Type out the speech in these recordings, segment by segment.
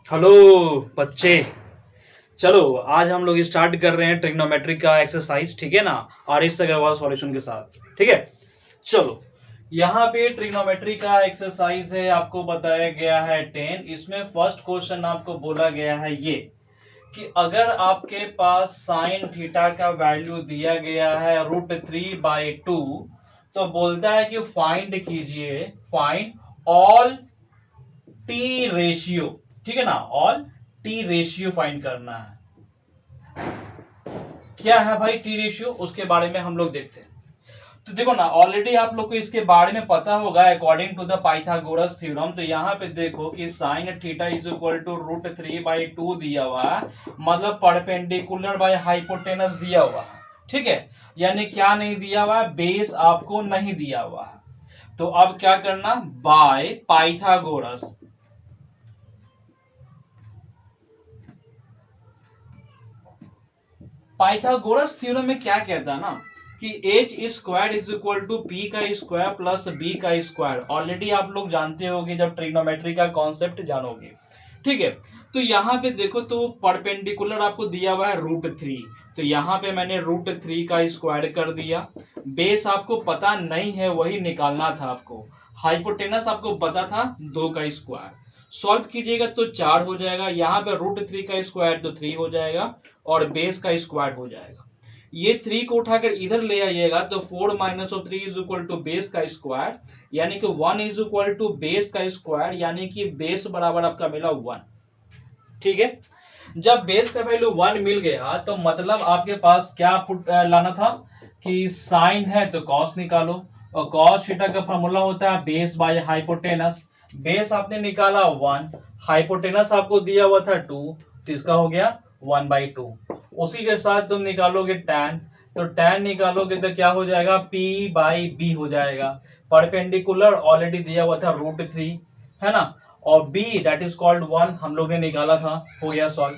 Hello बच्चे। चलो आज हम लोग स्टार्ट कर रहे हैं ट्रिग्नोमेट्री का एक्सरसाइज, ठीक है ना। और इस अग्रवाल सॉल्यूशन के साथ, ठीक है। चलो यहाँ पे ट्रिग्नोमेट्री का एक्सरसाइज है, आपको बताया गया है 10। इसमें फर्स्ट क्वेश्चन आपको बोला गया है ये कि अगर आपके पास साइन थीटा का वैल्यू दिया गया है √3/2, तो बोलता है कि फाइंड कीजिए, फाइंड ऑल टी रेशियो, ठीक है ना। ऑल टी रेशियो फाइंड करना है। क्या है भाई टी रेशियो, उसके बारे में हम लोग देखते हैं। तो देखो ना, ऑलरेडी आप लोग को इसके बारे में पता होगा according to the Pythagoras theorem. तो यहाँ पे देखो कि sine theta is equal to √3/2 दिया हुआ है, मतलब परपेंडिकुलर बाय हाइपोटेनस दिया हुआ है, ठीक है। यानी क्या नहीं दिया हुआ है, बेस आपको नहीं दिया हुआ है। तो अब क्या करना, बाय पाइथागोरस। पाइथागोरस थ्योरम में क्या कहता है ना कि H square is equal to P का स्क्वायर प्लस बी का स्क्वायर। ऑलरेडी आप लोग जानते होंगे जब ट्रिग्नोमेट्री का कॉन्सेप्ट जानोगे, ठीक है। तो यहाँ पे देखो, तो परपेंडिकुलर आपको दिया हुआ है √3, तो यहाँ पे मैंने √3 का स्क्वायर कर दिया। बेस आपको पता नहीं है, वही निकालना था आपको। हाइपोटेनस आपको पता था 2 का स्क्वायर। सॉल्व कीजिएगा तो 4 हो जाएगा। यहाँ पे √3 का स्क्वायर तो 3 हो जाएगा और बेस का स्क्वायर हो जाएगा। ये 3 को उठाकर इधर ले आइएगा तो 4 minus of 3 is equal to base का स्क्वायर, यानी कि 1 इज इक्वल टू बेस का स्क्वायर, यानी कि बेस बराबर आपका मिला 1, ठीक है। जब बेस का वैल्यू 1 मिल गया तो मतलब आपके पास क्या लाना था कि साइन है तो कॉस निकालो, और कॉस थीटा का फॉर्मूला होता है बेस बाय हाइपोटेनस। बेस आपने निकाला 1, हाइपोटेनस आपको दिया हुआ था 2, तो इसका हो गया 1/2। उसी के साथ तुम निकालोगे tan, तो tan निकालोगे तो क्या हो जाएगा, P/B हो जाएगा। परपेंडिकुलर ऑलरेडी दिया हुआ था √3, है ना। और b दैट इज कॉल्ड 1 हम लोग ने निकाला था, हो गया सॉल्व।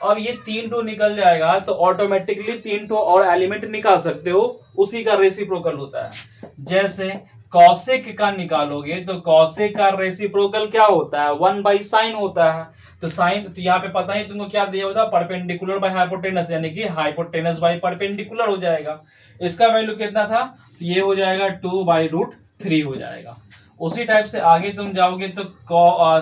अब ये 3 टू निकल जाएगा तो ऑटोमेटिकली 3 टू और एलिमेंट निकाल सकते हो, उसी का रेसिप्रोकल होता है। जैसे कॉसेक का निकालोगे तो कॉसेक का रेसिप्रोकल क्या होता है, 1/sin होता है। तो साइन, तो यहाँ पे पता ही तुमको क्या दिया होता है, परपेंडिकुलर बाय हाइपोटेनस, यानी कि हाइपोटेनस बाय परपेंडिकुलर हो जाएगा। इसका वैल्यू कितना था, तो ये हो जाएगा 2/√3 हो जाएगा। उसी टाइप से आगे तुम जाओगे तो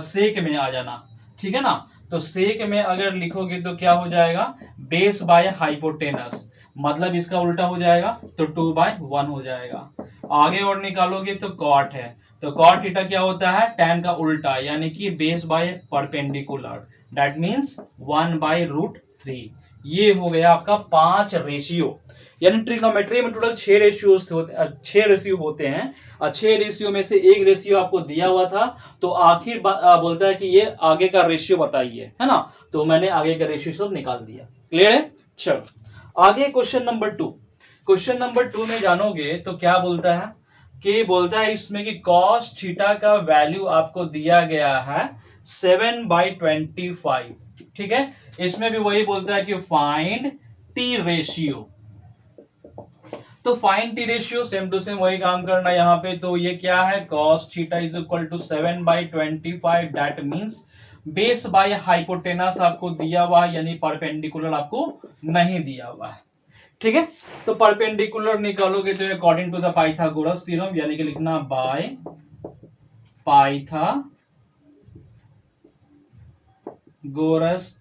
सेक में आ जाना, ठीक है ना। तो सेक में अगर लिखोगे तो क्या हो जाएगा, बेस बाय हाइपोटेनस, मतलब इसका उल्टा हो जाएगा तो 2/1 हो जाएगा। आगे और निकालोगे तो कॉट है, तो कॉट थीटा क्या होता है, tan का उल्टा, यानी कि base by perpendicular, that means 1/√3। ये हो गया आपका 5 रेशियो। यानी ट्रिग्नोमेट्री में टोटल 6 रेशियोज होते हैं, 6 रेशियो होते हैं। 6 रेशियो में से एक रेशियो आपको दिया हुआ था, तो आखिर बोलता है कि ये आगे का रेशियो बताइए, है ना। तो मैंने आगे का रेशियो सब निकाल दिया। क्लियर है। चलो आगे क्वेश्चन नंबर 2। क्वेश्चन नंबर 2 में जानोगे तो क्या बोलता है कि बोलता है इसमें कि cos थीटा का वैल्यू आपको दिया गया है 7/25, ठीक है। इसमें भी वही बोलता है कि फाइंड टी रेशियो। तो find T ratio same to same वही काम करना यहाँ पे। तो ये क्या है, cos theta is equal to 7/25, that means base by hypotenuse आपको दिया हुआ है, यानी परपेंडिकुलर आपको नहीं दिया हुआ है, ठीक है। तो परपेंडिकुलर निकालोगे तो according to the Pythagoras theorem, यानी कि लिखना by Pythagoras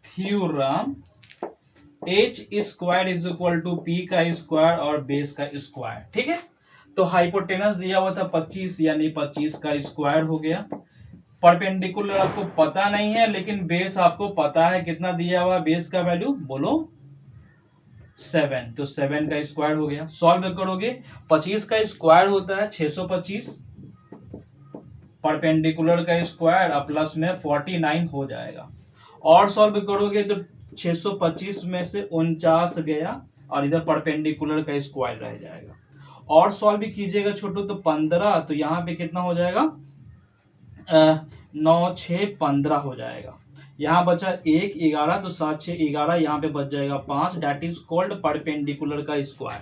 theorem, H square is equal to P का स्क्वायर और बेस का स्क्वायर, ठीक है। तो हाइपोटेनस दिया हुआ था 25, यानी 25 का स्क्वायर हो गया। परपेंडिकुलर आपको पता नहीं है, लेकिन बेस आपको पता है कितना दिया हुआ, बेस का वैल्यू बोलो 7, तो 7 का स्क्वायर हो गया। सॉल्व करोगे, 25 का स्क्वायर होता है 625, परपेंडिकुलर का स्क्वायर प्लस में 49 हो जाएगा। और सॉल्व करोगे तो 625 में से 49 गया और इधर परपेंडिकुलर का स्क्वायर रह जाएगा। और सॉल्व भी कीजिएगा छोटू तो 15, तो यहाँ पे कितना हो जाएगा, 9 6 15 हो जाएगा। यहाँ बचा 1 11, तो 7 6 11, यहाँ पे बच जाएगा 5, दैट इज कॉल्ड परपेंडिकुलर का स्क्वायर,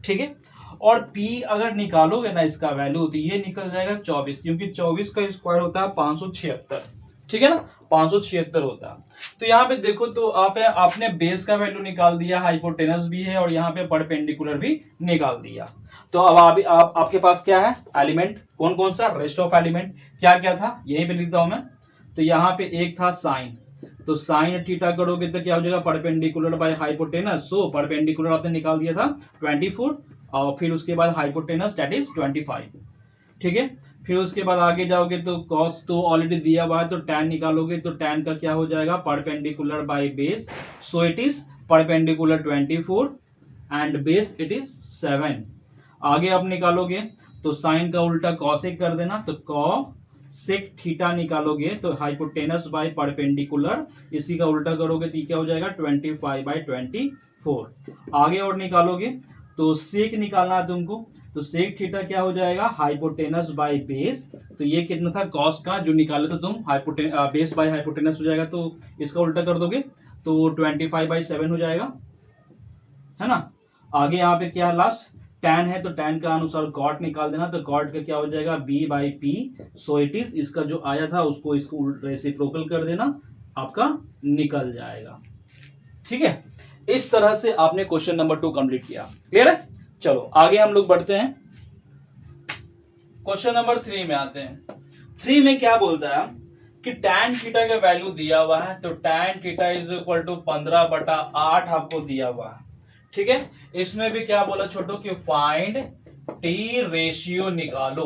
ठीक है। और P अगर निकालोगे ना इसका वैल्यू, तो ये निकल जाएगा 24, क्योंकि 24 का स्क्वायर होता है 576, ठीक है ना, 576 होता है। तो यहाँ पे देखो तो आपने बेस का वैल्यू निकाल दिया, हाइपोटेनस भी है और यहाँ पे परपेंडिकुलर भी निकाल दिया। तो अब आपके पास क्या है एलिमेंट, कौन कौन सा, रेस्ट ऑफ एलिमेंट क्या क्या था यहीं पे लिखता हूं मैं। तो यहाँ पे एक था साइन, तो साइन थीटा करोगे तो क्या हो जाएगा, perpendicular by hypotenuse, so perpendicular आपने निकाल दिया था 24 और फिर उसके बाद हाइपोटेनस दैट इज 25, ठीक है। फिर उसके बाद आगे जाओगे तो कॉस तो ऑलरेडी दिया हुआ है, तो tan निकालोगे तो tan का क्या हो जाएगा, perpendicular by base, so it is perpendicular 24 and base it is 7। आगे आप निकालोगे तो साइन का उल्टा कॉसेक कर देना, तो कॉसेक थीटा निकालोगे तो हाइपोटेनस बाय परपेंडिकुलर, इसी का उल्टा करोगे तो क्या हो जाएगा 25/24। आगे और निकालोगे तो सेक निकालना है तुमको, तो सेक थीटा क्या हो जाएगा, हाइपोटेनस बाय बेस, तो ये कितना था कॉस का जो निकाले तो तुम बेस बाय हाइपोटेनस हो जाएगा, तो इसका उल्टा कर दोगे तो 25/7 हो जाएगा, है ना। आगे यहाँ पे क्या है लास्ट tan है, तो tan का अनुसार कॉट निकाल देना, तो कॉट का क्या हो जाएगा b/p, सो इट इज, इसका जो आया था उसको इसको रेसिप्रोकल कर देना, आपका निकल जाएगा, ठीक है। इस तरह से आपने क्वेश्चन नंबर 2 कंप्लीट किया, क्लियर है। चलो आगे हम लोग बढ़ते हैं, क्वेश्चन नंबर 3 में आते हैं। 3 में क्या बोलता है कि tan थीटा का वैल्यू दिया हुआ है, तो tan theta is equal to 15/8 आपको दिया हुआ है, ठीक है। इसमें भी क्या बोला छोटो कि फाइंड टी रेशियो निकालो,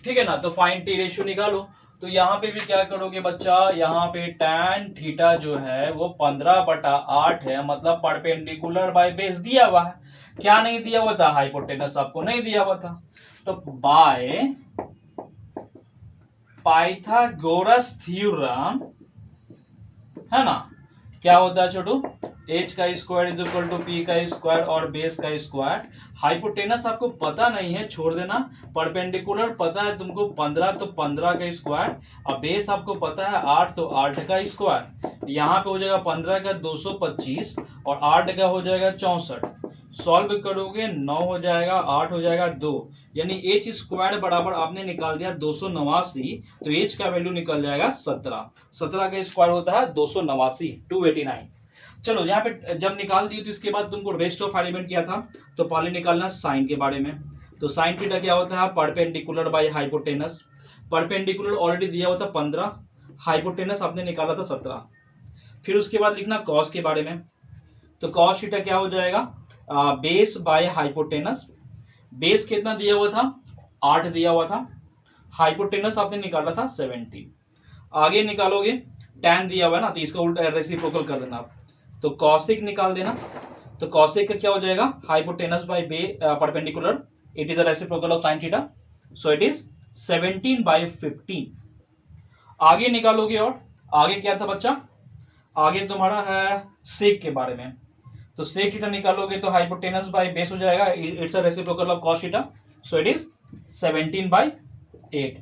ठीक है ना, तो फाइंड टी रेशियो निकालो। तो यहाँ पे भी क्या करोगे बच्चा, यहाँ पे tan थीटा जो है वो 15/8 है, मतलब परपेंडिकुलर बाय बेस दिया हुआ है, क्या नहीं दिया हुआ था, हाइपोटेनस आपको नहीं दिया हुआ था, तो बाय पाइथागोरस थ्योरम, है ना, क्या होता है छोटू, h का square is equal to p का स्क्वायर और बेस का स्क्वायर। हाइपोटेनस आपको पता नहीं है, छोड़ देना, परपेंडिकुलर पता है तुमको 15, तो 15 का स्क्वायर, और बेस आपको पता है 8, तो 8 का स्क्वायर। यहाँ पे हो जाएगा 15 का 225 और 8 का हो जाएगा 64, सॉल्व करोगे 9 हो जाएगा, 8 हो जाएगा 2, यानी एच स्क्वायर बराबर आपने निकाल दिया 289, तो एच का वैल्यू निकल जाएगा 17, 17 का स्क्वायर होता है 289, 289। चलो यहाँ पे जब निकाल दी तो इसके बाद तुमको रेस्ट ऑफ एलिमेंट किया था, तो पहले निकालना साइन के बारे में। तो साइन थीटा क्या होता है, perpendicular by hypotenuse, perpendicular already दिया हुआ था 15, हाइपोटेनस आपने निकाला था 17। फिर उसके बाद लिखना कॉस के बारे में, तो कॉस थीटा क्या हो जाएगा, बेस बाय हाइपोटेनस, बेस कितना दिया हुआ था, 8 दिया हुआ था, हाइपोटेनस आपने निकाला था 17। आगे निकालोगे tan दिया हुआ है ना, तो इसका उल्टा रेसिप्रोकल कर देना आप, तो कॉसेक निकाल देना, तो कॉसेक का क्या हो जाएगा, hypotenuse by perpendicular, it is a reciprocal of sine theta, so it is 17/15। आगे निकालोगे और आगे क्या था बच्चा, आगे तुम्हारा है सेक के बारे में, तो सेक थीटा निकालोगे तो हाइपोटेनस बाय बेस हो जाएगा, it's a reciprocal of cos theta, so it is 17/8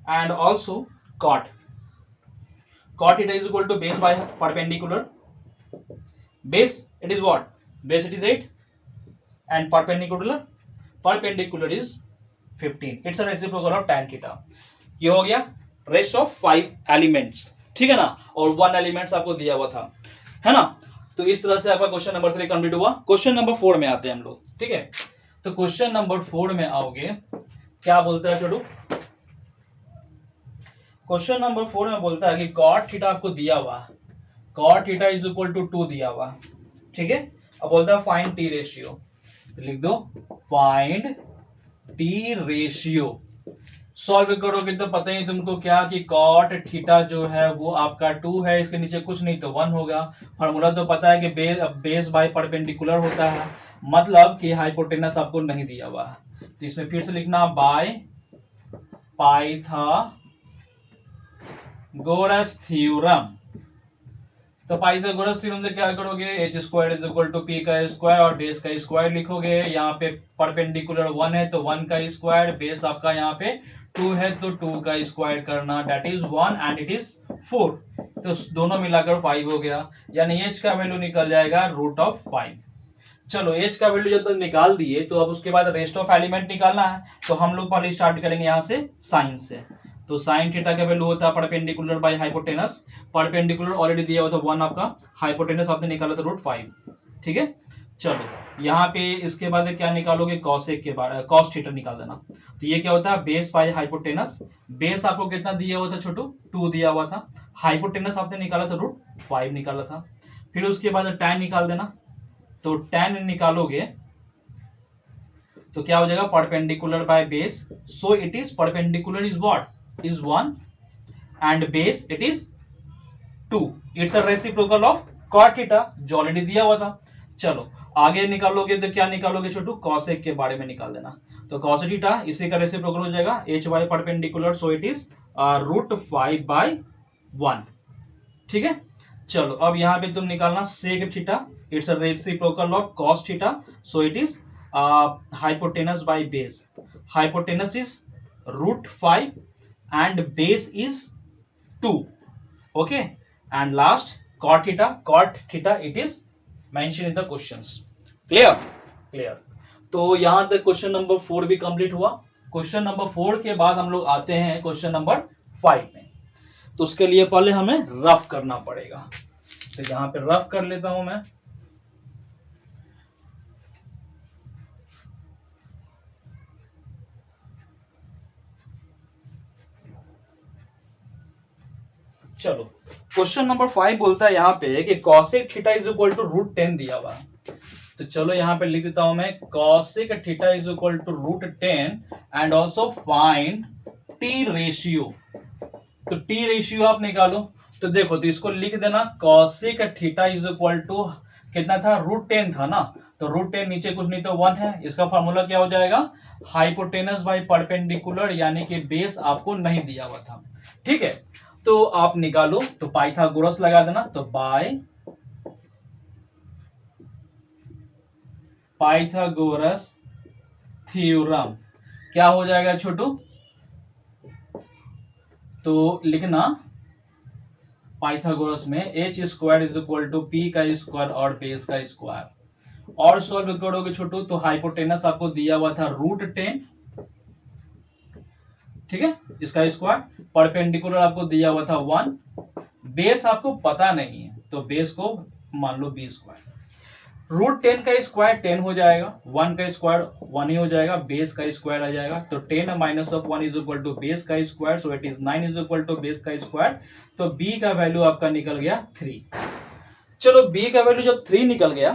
and also cot theta is equal to base by perpendicular, base it is what, base it is 8 and perpendicular is 15, it's a reciprocal of tan theta। ये हो गया rest of 5 elements, ठीक है ना, और 1 elements आपको दिया हुआ था, है ना। तो इस तरह से आपका क्वेश्चन नंबर 3 कंप्लीट हुआ। क्वेश्चन नंबर 4 में आते हैं हम लोग, ठीक है। तो क्वेश्चन नंबर 4 में आओगे, क्या बोलता है चलो, क्वेश्चन नंबर 4 में बोलता है कि cot थीटा आपको दिया हुआ, cot theta is equal to 2 दिया हुआ, ठीक है। अब बोलता है फाइंड टी रेशियो, तो लिख दो फाइंड टी रेशियो। सॉल्व करोगे तो पता ही तुमको क्या कि कॉट थीटा जो है वो आपका 2 है, इसके नीचे कुछ नहीं तो 1 होगा। फॉर्मूला तो पता है कि बेस बाय परपेंडिकुलर होता है, मतलब कि हाइपोटेनस आपको नहीं दिया हुआ है, तो इसमें फिर से लिखना बाय पाइथागोरस थ्योरम। तो पाइथागोरस थ्योरम से क्या करोगे, H square is equal to P का स्क्वायर और बेस का स्क्वायर लिखोगे। यहाँ पे परपेंडिकुलर 1 है तो 1 का स्क्वायर, बेस आपका यहाँ पे 2 है तो 2 का स्क्वायर करना, that is 1 and it is 4, तो दोनों मिलाकर 5 हो गया, यानी एच का वैल्यू निकल जाएगा √5। चलो एच का वैल्यू जब तक निकाल दिए तो अब उसके बाद रेस्ट ऑफ एलिमेंट निकालना है, तो हम लोग पहले स्टार्ट करेंगे यहाँ से साइन से। तो साइन थीटा का वैल्यू होता है perpendicular by hypotenuse. Perpendicular already दिया हुआ था 1 आपका, हाइपोटेनस आपने निकाला था √5। ठीक है, चलो यहाँ पे इसके बाद क्या निकालोगे, कॉसेक के बाद कॉस थीटा निकाल देना। तो ये क्या होता है, बेस बाय हाइपोटेनस। बेस आपको कितना दिया हुआ था छोटू, 2 दिया हुआ था। हाइपोटेनस आपने निकाला था √5 निकाला था। फिर उसके बाद tan निकाल देना। तो tan निकालोगे तो क्या हो जाएगा, perpendicular by base. So it is perpendicular is what, is 1 and base it is 2। It's a reciprocal of cot theta जो ऑलरेडी दिया हुआ था। चलो आगे निकालोगे तो क्या निकालोगे छोटू, कॉसेक के बारे में निकाल देना। तो कॉस थीटा इसी का रेसिप्रोकल हो जाएगा h by perpendicular, so it is √5/1। ठीक है, चलो अब यहाँ पे तुम निकालना sec theta, it's a reciprocal of cos theta, so it is hypotenuse by base. Hypotenuse is √5 and base is 2. Okay, and last cot theta. Cot theta it is mentioned in the questions. Clear? Clear. तो यहां तक question number 4 भी complete हुआ। Question number 4 के बाद हम लोग आते हैं क्वेश्चन नंबर 5 में। तो उसके लिए पहले हमें रफ करना पड़ेगा। तो यहां पे रफ कर लेता हूं मैं। चलो क्वेश्चन नंबर 5 बोलता है यहाँ पे कि cosec theta is equal to √10 दिया हुआ। तो चलो यहाँ पे लिख देता हूं मैं, cosec theta is equal to √10 and also find T ratio. तो टी रेशियो आप निकालो। तो देखो, तो इसको लिख देना, cosec theta is equal to कितना था, √10 था ना। तो √10 नीचे कुछ नहीं तो 1 है। इसका फॉर्मूला क्या हो जाएगा, हाइपोटेनस बाय परपेंडिकुलर, यानी कि बेस आपको नहीं दिया हुआ था। ठीक है, तो आप निकालो। तो पाइथागोरस लगा देना। तो बाय पाइथागोरस थ्योरम क्या हो जाएगा छोटू, तो लिखना पाइथागोरस में h² is equal to p का स्क्वायर और बेस का स्क्वायर। और सॉल्व करोगे छोटू, तो हाइपोटेनस आपको दिया हुआ था √10, ठीक है, इसका स्क्वायर। परपेंडिकुलर आपको दिया हुआ था 1, बेस आपको पता नहीं है तो बेस को मान लो b²। √10 का स्क्वायर 10 हो जाएगा, 1 का स्क्वायर 1 ही हो जाएगा, बेस का स्क्वायर आ जाएगा। तो 10 minus of 1 is equal to base का square, so it is 9 is equal to base का स्क्वायर। तो b का वैल्यू आपका निकल गया 3। चलो b का वैल्यू जब 3 निकल गया,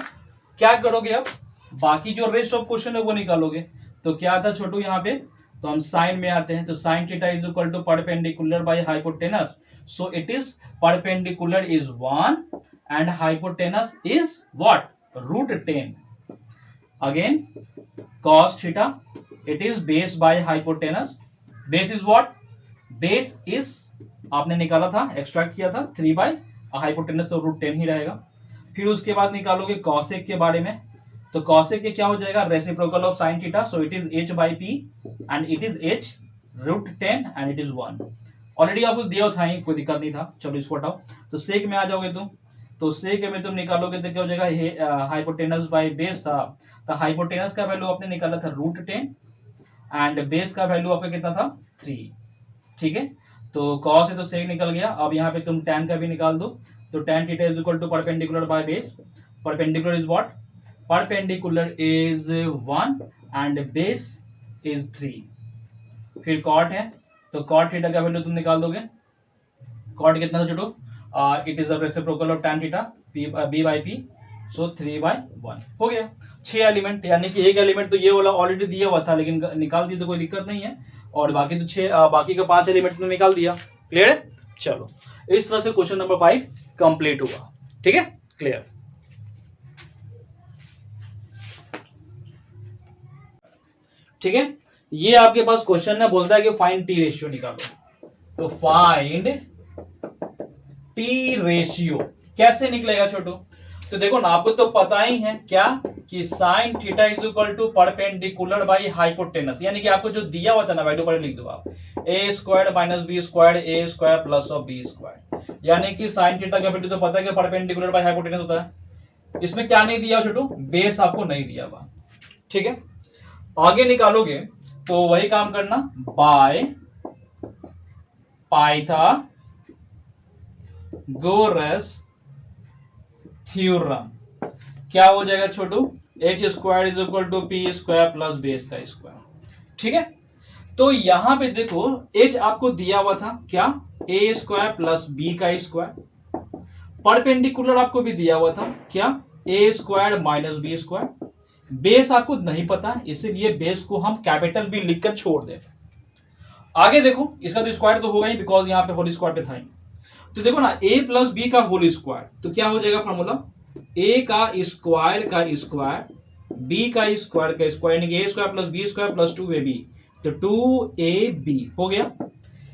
क्या करोगे अब, बाकी जो रेस्ट ऑफ क्वेश्चन है वो निकालोगे। तो क्या था छोटू यहाँ पे, तो हम साइन में आते हैं। तो sine theta is equal to perpendicular by hypotenuse, so it is perpendicular is 1 and hypotenuse is what, √10। Again cos theta it is base by hypotenuse. Base is what, base is आपने निकाला था, extract किया था 3 by hypotenuse, तो √10 ही रहेगा। फिर उसके बाद निकालोगे कॉसेक के बारे में। तो कॉसेक के क्या हो जाएगा, reciprocal of sine theta, so it is h by p and it is h √10 and it is 1। Already आपको दिया था, कोई दिक्कत नहीं था। चलो इसको हटाओ। तो सेक में आ जाओगे तुम। तो सेक में तुम निकालोगे तो क्या हो जाएगा, हाइपोटेनस बाय बेस था। तो हाइपोटेनस का वैल्यू आपने निकाला था √10 एंड बेस का वैल्यू आपका कितना था, 3। ठीक है, तो कॉस है तो सेक निकल गया। अब यहाँ पे तुम tan का भी निकाल दो। तो tan theta is equal to perpendicular by base. Perpendicular is what, perpendicular is 1 and base is 3। फिर कॉट है, तो कॉट थीटा का वैल्यू तुम निकाल दोगे। कॉट कितना था Chhotu, it is a reciprocal of tan theta b by p, so 3/1 हो गया। 6 एलिमेंट, यानी कि एक एलिमेंट तो ये वाला ऑलरेडी दिया हुआ था, लेकिन निकाल दिया तो कोई दिक्कत नहीं है। और बाकी तो 6 बाकी का 5 एलिमेंट ने निकाल दिया। क्लियर है, चलो इस तरह से क्वेश्चन नंबर 5 कंप्लीट हुआ। ठीक है, क्लियर। ठीक है, ये आपके पास क्वेश्चन है, बोलता है कि फाइंड टी रेशियो निकालो। तो फाइंड टी रेशियो कैसे निकलेगा छोटू, तो देखो ना, आपको तो पता ही है क्या कि sine theta is equal to perpendicular by hypotenuse, यानी कि आपको जो दिया हुआ था ना, वैल्यू पर लिख दो आप, a² minus b² a² plus of b², यानी कि साइन थीटा का वैल्यू तो पता है कि परपेंडिकुलर बाई हाइपोटेनस होता है। इसमें क्या नहीं दिया छोटू, बेस आपको नहीं दिया हुआ। ठीक है, आगे निकालोगे तो वही काम करना, बाय पाइथागोरस थ्योरम क्या हो जाएगा Chhotu, H square is equal to P square plus base का स्क्वायर। ठीक है, तो यहां पे देखो एच आपको दिया हुआ था क्या, ए स्क्वायर प्लस बी का स्क्वायर, परपेंडिकुलर आपको भी दिया हुआ था क्या, A square minus B square. Base आपको नहीं पता इसीलिए बेस को हम कैपिटल बी लिखकर छोड़ दें। आगे देखो इसका तो स्क्वायर तो होगा ही बिकॉज यहाँ पे होल स्क्वायर पे था ही। तो देखो ना ए प्लस बी का होल स्क्वायर, तो क्या हो जाएगा फॉर्मूला, ए का स्क्वायर बी का स्क्वायर यानी A square plus B square plus 2ab, तो 2ab हो गया।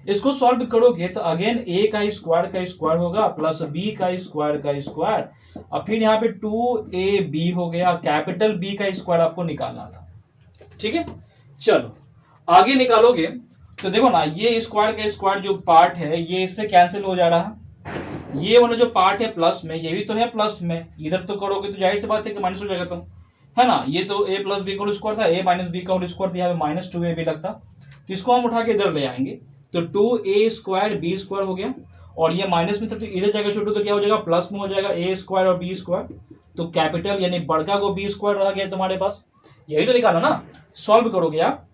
इसको सॉल्व करोगे तो अगेन ए का स्क्वायर होगा प्लस बी का स्क्वायर और फिर यहाँ पे 2ab हो गया, कैपिटल बी का स्क्वायर आपको निकालना था। ठीक है, चलो आगे निकालोगे तो देखो ना ये स्क्वायर का स्क्वायर जो पार्ट है ये इससे कैंसिल हो जा रहा है, ये वाला जो पार्ट है प्लस में ये भी तो है प्लस में, इधर तो करोगे तो जाहिर सी बात है कि माइनस हो जाएगा, तो है ना, ये तो a प्लस बी का होल स्क्वायर था, a माइनस बी का होल स्क्वायर था, यहाँ पे माइनस 2ab लगता, तो इसको हम उठा के इधर ले आएंगे तो 2a स्क्वायर बी स्क्वायर हो गया, और ये माइनस में था तो इधर जाएगा छोटू तो क्या हो जाएगा, प्लस में हो जाएगा a स्क्वायर और बी स्क्वायर, तो कैपिटल यानी बड़का को बी स्क्वायर रह गया तुम्हारे पास, यही तो निकाला ना। सॉल्व करोगे आप,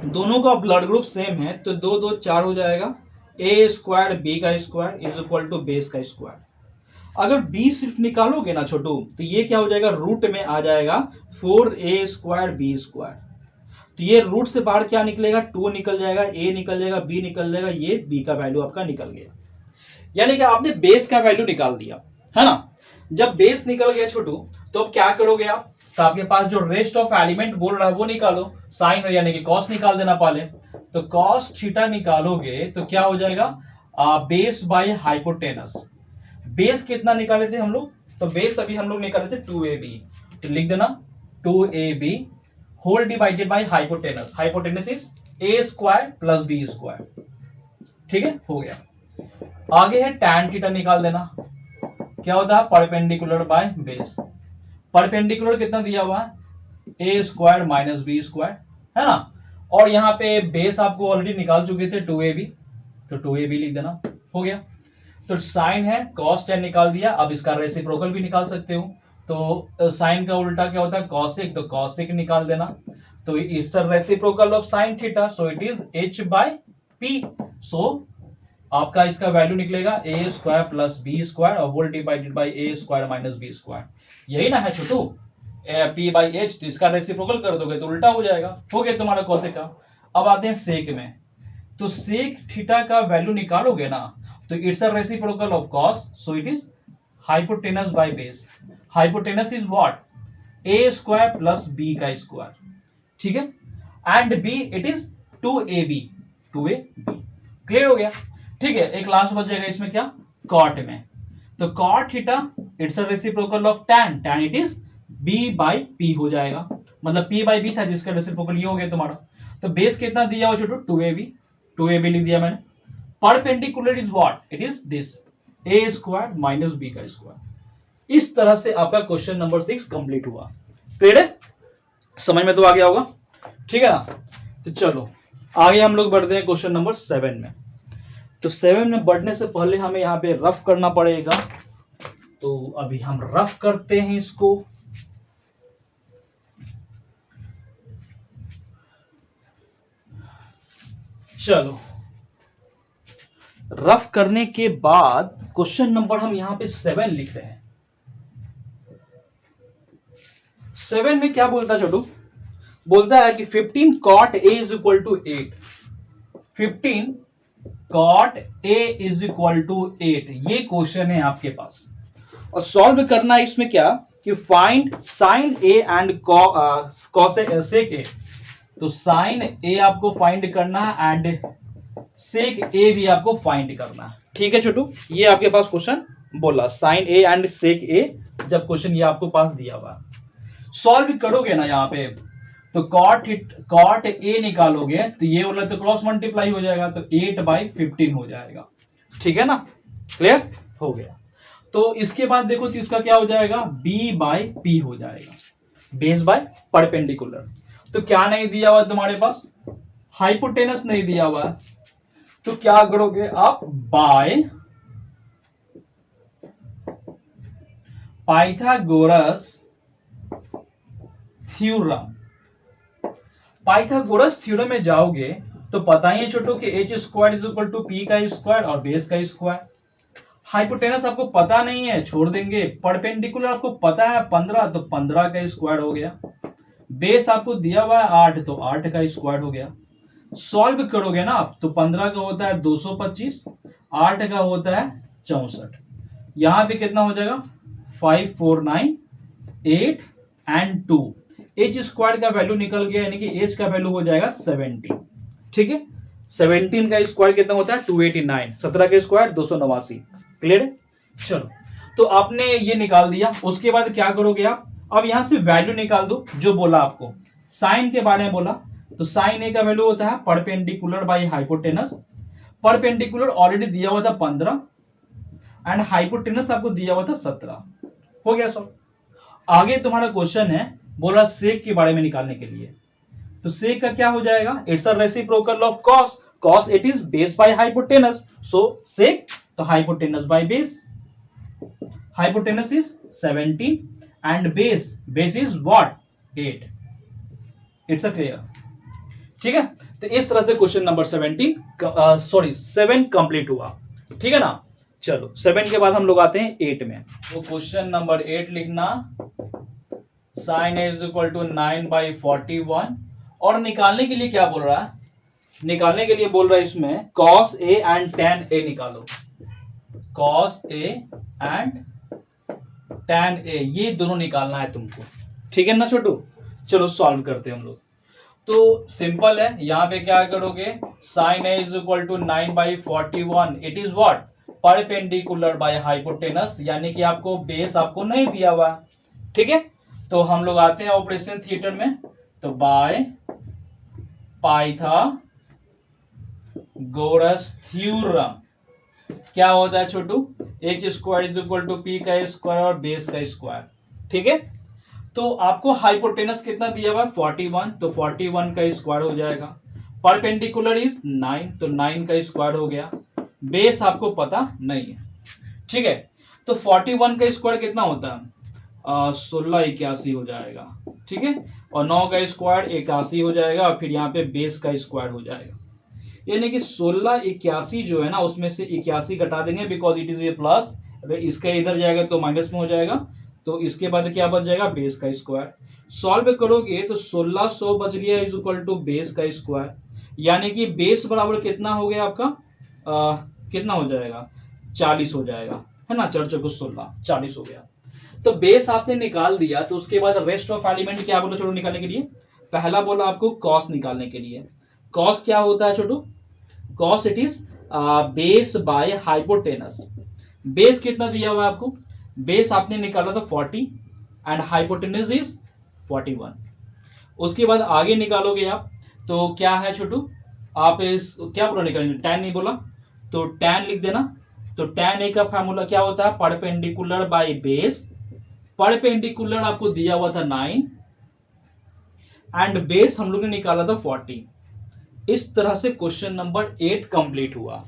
दोनों का ब्लड ग्रुप सेम है तो 2 2 4 हो जाएगा, ए स्क्वायर बी का square is equal to base का स्क्वायर। अगर b सिर्फ निकालोगे ना छोटू तो ये क्या हो जाएगा, रूट में आ जाएगा 4a स्क्वायर बी स्क्वायर, तो ये रूट से बाहर क्या निकलेगा, 2 निकल जाएगा, a निकल जाएगा, b निकल जाएगा, ये b का वैल्यू आपका निकल गया, यानी कि आपने बेस का वैल्यू निकाल दिया है ना। जब बेस निकल गया छोटू तो अब क्या करोगे आप, तो आपके पास जो रेस्ट ऑफ एलिमेंट बोल रहा है वो निकालो, साइन यानी कि कॉस निकाल देना पहले, तो कॉस थीटा निकालोगे तो क्या हो जाएगा, बेस बाय हाइपोटेनस। बेस कितना निकाले थे हम लोग, तो बेस अभी हम लोग निकाले थे 2ab, तो लिख देना 2ab whole divided by hypotenuse, hypotenuse is a square plus B square. ठीक है, हो गया। आगे है tan थीटा निकाल देना, क्या होता है, परपेंडिकुलर बाय बेस, परपेंडिकुलर कितना दिया हुआ है, a square minus B square है ना, और यहाँ पे बेस आपको ऑलरेडी निकाल चुके थे 2ab, तो 2ab लिख देना, हो गया। तो साइन है cos tan निकाल दिया, अब इसका रेसिप्रोकल भी निकाल सकते हो, तो साइन का उल्टा क्या होता है, cosec, तो cosec निकाल देना, तो it's reciprocal of sine theta, so it is h by p, so आपका इसका वैल्यू निकलेगा a square plus B square और whole divided by a square minus B square, यही ना है छोटू, p बाई एच, तो इसका रेसिप्रोकल कर दोगे तो उल्टा हो जाएगा, हो गया तुम्हारा cosec का। अब आते हैं सेक में, तो सेक थीटा का वैल्यू निकालोगे ना तो it's a reciprocal of cos, so it is hypotenuse by base, hypotenuse is what, a square plus b का स्क्वायर। ठीक है, and b it is 2ab, clear हो गया। ठीक है, एक लास्ट बच जाएगा इसमें क्या, कॉट में, तो cot theta it's a reciprocal of tan, tan it is b by p हो जाएगा, मतलब p बाई b था जिसका रेसिप्रोकल ये हो गया तुम्हारा। तो बेस कितना दिया हुआ छोटू, 2ab लिख दिया मैंने, perpendicular is what, it is this a square minus b का स्क्वायर। इस तरह से आपका क्वेश्चन नंबर 6 कंप्लीट हुआ। क्लियर है, समझ में तो आ गया होगा, ठीक है ना। तो चलो आगे हम लोग बढ़ते हैं क्वेश्चन नंबर 7 में। तो 7 में बढ़ने से पहले हमें यहाँ पे रफ करना पड़ेगा, तो अभी हम रफ करते हैं इसको। चलो रफ करने के बाद क्वेश्चन नंबर हम यहां पे 7 लिख रहे हैं। 7 में क्या बोलता है छोटू, बोलता है कि 15 cot a is equal to 8, 15 cot a is equal to 8, ये क्वेश्चन है आपके पास, और सॉल्व करना है इसमें क्या कि find sign a and cosec a, तो साइन a आपको फाइंड करना है एंड सेक a भी आपको फाइंड करना है। ठीक है छोटू, ये आपके पास क्वेश्चन बोला sine a and sec a, जब क्वेश्चन ये आपको पास दिया हुआ, सॉल्व करोगे ना यहाँ पे तो cot a निकालोगे तो ये वाला तो क्रॉस मल्टीप्लाई हो जाएगा, तो 8/15 हो जाएगा। ठीक है ना, क्लियर हो गया। तो इसके बाद देखो तो इसका क्या हो जाएगा, b/p हो जाएगा, बेस बाय परपेंडिकुलर। तो क्या नहीं दिया हुआ तुम्हारे पास, हाइपोटेनस नहीं दिया हुआ, तो क्या करोगे आप, by Pythagoras theorem, Pythagoras theorem में जाओगे तो पता ही है छोटो कि H square is equal to P का स्क्वायर और बेस का स्क्वायर। हाइपोटेनस आपको पता नहीं है, छोड़ देंगे। परपेंडिकुलर आपको पता है 15, तो 15 का स्क्वायर हो गया। बेस आपको दिया हुआ है 8, तो 8 का स्क्वायर हो गया। सॉल्व करोगे ना आप तो 15 का होता है 225, 8 का होता है 64। यहां पे कितना हो जाएगा 549, 8 एंड 2। एच स्क्वायर का वैल्यू निकल गया, यानी कि एच का वैल्यू हो जाएगा 17। ठीक है, 17 का स्क्वायर कितना होता है 289, 17 का स्क्वायर 289। क्लियर है? चलो, तो आपने ये निकाल दिया। उसके बाद क्या करोगे आप, अब यहां से वैल्यू निकाल दो जो बोला आपको। साइन के बारे में बोला तो साइन ए का वैल्यू होता है perpendicular by hypotenuse. Perpendicular already दिया हुआ था 15 एंड हाइपोटेनस आपको दिया हुआ था 17। हो गया सब। आगे तुम्हारा क्वेश्चन है, बोला सेक के बारे में निकालने के लिए। तो सेक का क्या हो जाएगा, it's a reciprocal of cos, cos it is base by hypotenuse, so sec तो hypotenuse by base. Hypotenuse is 17 and base is what 8। It's a clear? ठीक है, तो इस तरह से क्वेश्चन नंबर 7 कंप्लीट हुआ। ठीक है ना? चलो 7 के बाद हम लोग आते हैं 8 में। वो क्वेश्चन नंबर 8 लिखना, sine A is equal to 9/41। और निकालने के लिए क्या बोल रहा है, निकालने के लिए बोल रहा है इसमें कॉस ए एंड टेन ए निकालो। कॉस ए एंड टेन ए, ये दोनों निकालना है तुमको। ठीक है ना छोटू? चलो सॉल्व करते हैं हम लोग। तो सिंपल है, यहां पे क्या करोगे, sine A is equal to 9/41, it is what perpendicular by hypotenuse, यानी कि आपको बेस आपको नहीं दिया हुआ। ठीक है, तो हम लोग आते हैं ऑपरेशन थिएटर में। तो बाय पाइथागोरस थ्योरम क्या होता है Chhotu, H square is equal to P का स्क्वायर और बेस का स्क्वायर। ठीक है, तो आपको हाइपोटेनस कितना दिया हुआ 41, तो 41 का स्क्वायर हो जाएगा। परपेंडिकुलर इज 9, तो 9 का स्क्वायर हो गया। बेस आपको पता नहीं है। ठीक है, तो 41 का स्क्वायर कितना होता है 1681 हो जाएगा। ठीक है, और 9 का स्क्वायर 81 हो जाएगा, और फिर यहाँ पे बेस का स्क्वायर हो जाएगा। यानी कि 1681 जो है ना, उसमें से 81 घटा देंगे because it is a plus. अगर इसका इधर जाएगा तो माइनस में हो जाएगा, तो इसके बाद क्या बच जाएगा बेस का स्क्वायर। सॉल्व करोगे तो 1600 बच गया इज इक्वल टू बेस का स्क्वायर, यानी कि बेस बराबर कितना हो गया आपका कितना हो जाएगा 40 हो जाएगा, है ना। 4 चौको 16, 40 हो गया। तो बेस आपने निकाल दिया, तो उसके बाद रेस्ट ऑफ एलिमेंट क्या बोला छोटू निकालने के लिए, पहला बोला आपको कॉस निकालने के लिए। कॉस क्या होता है Chhotu, cos it is base by hypotenuse. Base कितना दिया हुआ है आपको, बेस आपने निकाला था 40 एंड हाइपोटेनस इज 41। उसके बाद आगे निकालोगे आप, तो क्या है छोटू, आप इस क्या बोला निकालेंगे, tan नहीं बोला तो tan लिख देना। तो tan ए का फॉर्मूला क्या होता है परपेंडिकुलर बाय बेस। परपेंडिकुलर आपको दिया हुआ था 9 एंड बेस हम लोग ने निकाला था 40। इस तरह से क्वेश्चन नंबर 8 कंप्लीट हुआ।